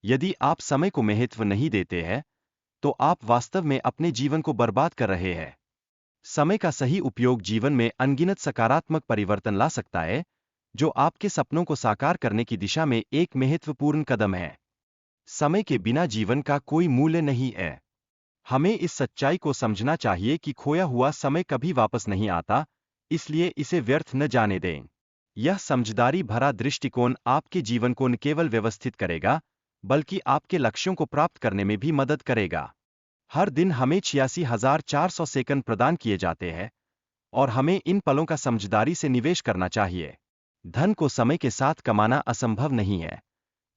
यदि आप समय को महत्व नहीं देते हैं, तो आप वास्तव में अपने जीवन को बर्बाद कर रहे हैं। समय का सही उपयोग जीवन में अनगिनत सकारात्मक परिवर्तन ला सकता है, जो आपके सपनों को साकार करने की दिशा में एक महत्वपूर्ण कदम है। समय के बिना जीवन का कोई मूल्य नहीं है। हमें इस सच्चाई को समझना चाहिए कि खोया हुआ समय कभी वापस नहीं आता, इसलिए इसे व्यर्थ न जाने दें। यह समझदारी भरा दृष्टिकोण आपके जीवन को न केवल व्यवस्थित करेगा, बल्कि आपके लक्ष्यों को प्राप्त करने में भी मदद करेगा। हर दिन हमें 86,400 सेकंड प्रदान किए जाते हैं, और हमें इन पलों का समझदारी से निवेश करना चाहिए। धन को समय के साथ कमाना असंभव नहीं है,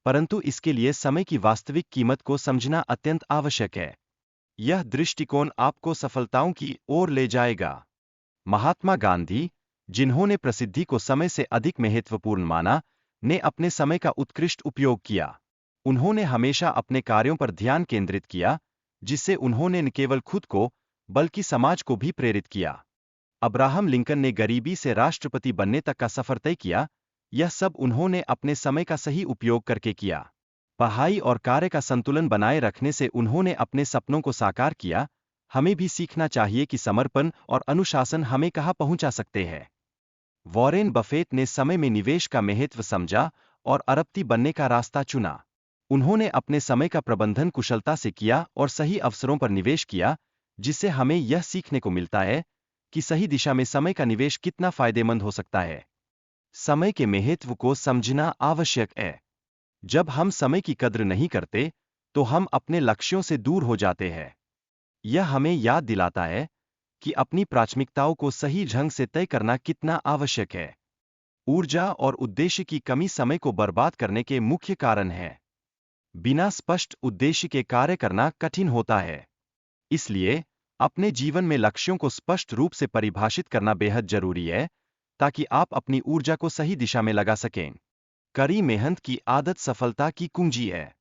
परंतु इसके लिए समय की वास्तविक कीमत को समझना अत्यंत आवश्यक है। यह दृष्टिकोण आपको सफलताओं की ओर ले जाएगा। महात्मा गांधी, जिन्होंने प्रसिद्धि को समय से अधिक महत्वपूर्ण माना, ने अपने समय का उत्कृष्ट उपयोग किया। उन्होंने हमेशा अपने कार्यों पर ध्यान केंद्रित किया, जिससे उन्होंने न केवल खुद को, बल्कि समाज को भी प्रेरित किया। अब्राहम लिंकन ने गरीबी से राष्ट्रपति बनने तक का सफर तय किया। यह सब उन्होंने अपने समय का सही उपयोग करके किया। पढ़ाई और कार्य का संतुलन बनाए रखने से उन्होंने अपने सपनों को साकार किया। हमें भी सीखना चाहिए कि समर्पण और अनुशासन हमें कहाँ पहुंचा सकते हैं। वॉरेन बफेट ने समय में निवेश का महत्व समझा और अरबपति बनने का रास्ता चुना। उन्होंने अपने समय का प्रबंधन कुशलता से किया और सही अवसरों पर निवेश किया, जिससे हमें यह सीखने को मिलता है कि सही दिशा में समय का निवेश कितना फायदेमंद हो सकता है। समय के महत्व को समझना आवश्यक है। जब हम समय की कद्र नहीं करते, तो हम अपने लक्ष्यों से दूर हो जाते हैं। यह हमें याद दिलाता है कि अपनी प्राथमिकताओं को सही ढंग से तय करना कितना आवश्यक है। ऊर्जा और उद्देश्य की कमी समय को बर्बाद करने के मुख्य कारण है। बिना स्पष्ट उद्देश्य के कार्य करना कठिन होता है। इसलिए अपने जीवन में लक्ष्यों को स्पष्ट रूप से परिभाषित करना बेहद जरूरी है, ताकि आप अपनी ऊर्जा को सही दिशा में लगा सकें। कड़ी मेहनत की आदत सफलता की कुंजी है।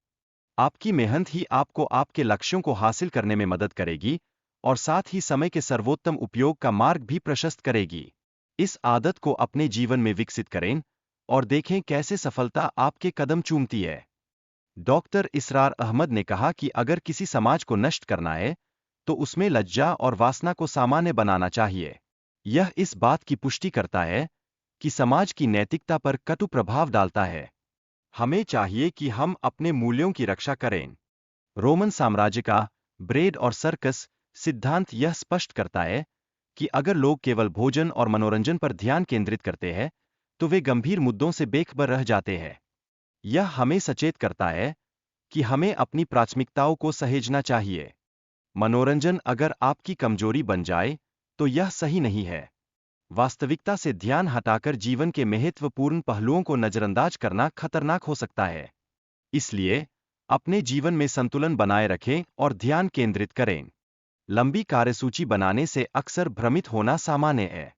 आपकी मेहनत ही आपको आपके लक्ष्यों को हासिल करने में मदद करेगी, और साथ ही समय के सर्वोत्तम उपयोग का मार्ग भी प्रशस्त करेगी। इस आदत को अपने जीवन में विकसित करें और देखें कैसे सफलता आपके कदम चूमती है। डॉक्टर इसरार अहमद ने कहा कि अगर किसी समाज को नष्ट करना है, तो उसमें लज्जा और वासना को सामान्य बनाना चाहिए। यह इस बात की पुष्टि करता है कि समाज की नैतिकता पर कटु प्रभाव डालता है। हमें चाहिए कि हम अपने मूल्यों की रक्षा करें। रोमन साम्राज्य का ब्रेड और सर्कस सिद्धांत यह स्पष्ट करता है कि अगर लोग केवल भोजन और मनोरंजन पर ध्यान केंद्रित करते हैं, तो वे गंभीर मुद्दों से बेखबर रह जाते हैं। यह हमें सचेत करता है कि हमें अपनी प्राथमिकताओं को सहेजना चाहिए। मनोरंजन अगर आपकी कमजोरी बन जाए, तो यह सही नहीं है। वास्तविकता से ध्यान हटाकर जीवन के महत्वपूर्ण पहलुओं को नजरअंदाज करना खतरनाक हो सकता है। इसलिए अपने जीवन में संतुलन बनाए रखें और ध्यान केंद्रित करें। लंबी कार्यसूची बनाने से अक्सर भ्रमित होना सामान्य है।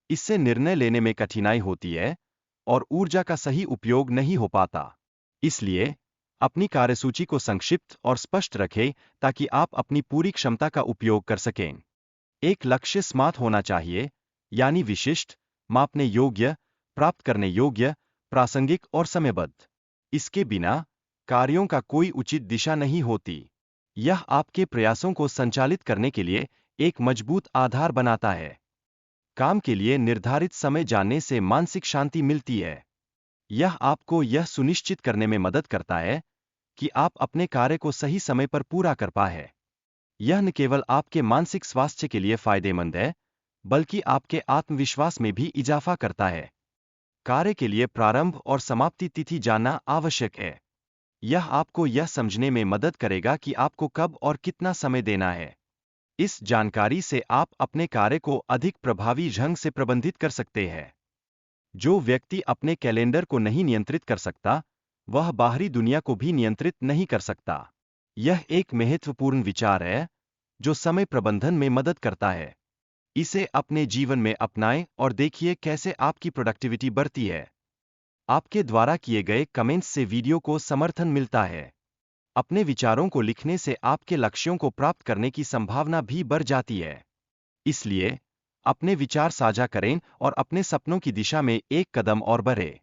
इससे निर्णय लेने में कठिनाई होती है और ऊर्जा का सही उपयोग नहीं हो पाता। इसलिए अपनी कार्यसूची को संक्षिप्त और स्पष्ट रखें, ताकि आप अपनी पूरी क्षमता का उपयोग कर सकें। एक लक्ष्य स्मार्ट होना चाहिए, यानी विशिष्ट, मापने योग्य, प्राप्त करने योग्य, प्रासंगिक और समयबद्ध। इसके बिना कार्यों का कोई उचित दिशा नहीं होती। यह आपके प्रयासों को संचालित करने के लिए एक मजबूत आधार बनाता है। काम के लिए निर्धारित समय जानने से मानसिक शांति मिलती है। यह आपको यह सुनिश्चित करने में मदद करता है कि आप अपने कार्य को सही समय पर पूरा कर पाए। यह न केवल आपके मानसिक स्वास्थ्य के लिए फायदेमंद है, बल्कि आपके आत्मविश्वास में भी इजाफा करता है। कार्य के लिए प्रारंभ और समाप्ति तिथि जानना आवश्यक है। यह आपको यह समझने में मदद करेगा कि आपको कब और कितना समय देना है। इस जानकारी से आप अपने कार्य को अधिक प्रभावी ढंग से प्रबंधित कर सकते हैं। जो व्यक्ति अपने कैलेंडर को नहीं नियंत्रित कर सकता, वह बाहरी दुनिया को भी नियंत्रित नहीं कर सकता। यह एक महत्वपूर्ण विचार है, जो समय प्रबंधन में मदद करता है। इसे अपने जीवन में अपनाएं और देखिए कैसे आपकी प्रोडक्टिविटी बढ़ती है। आपके द्वारा किए गए कमेंट्स से वीडियो को समर्थन मिलता है। अपने विचारों को लिखने से आपके लक्ष्यों को प्राप्त करने की संभावना भी बढ़ जाती है। इसलिए अपने विचार साझा करें और अपने सपनों की दिशा में एक कदम और बढ़ें।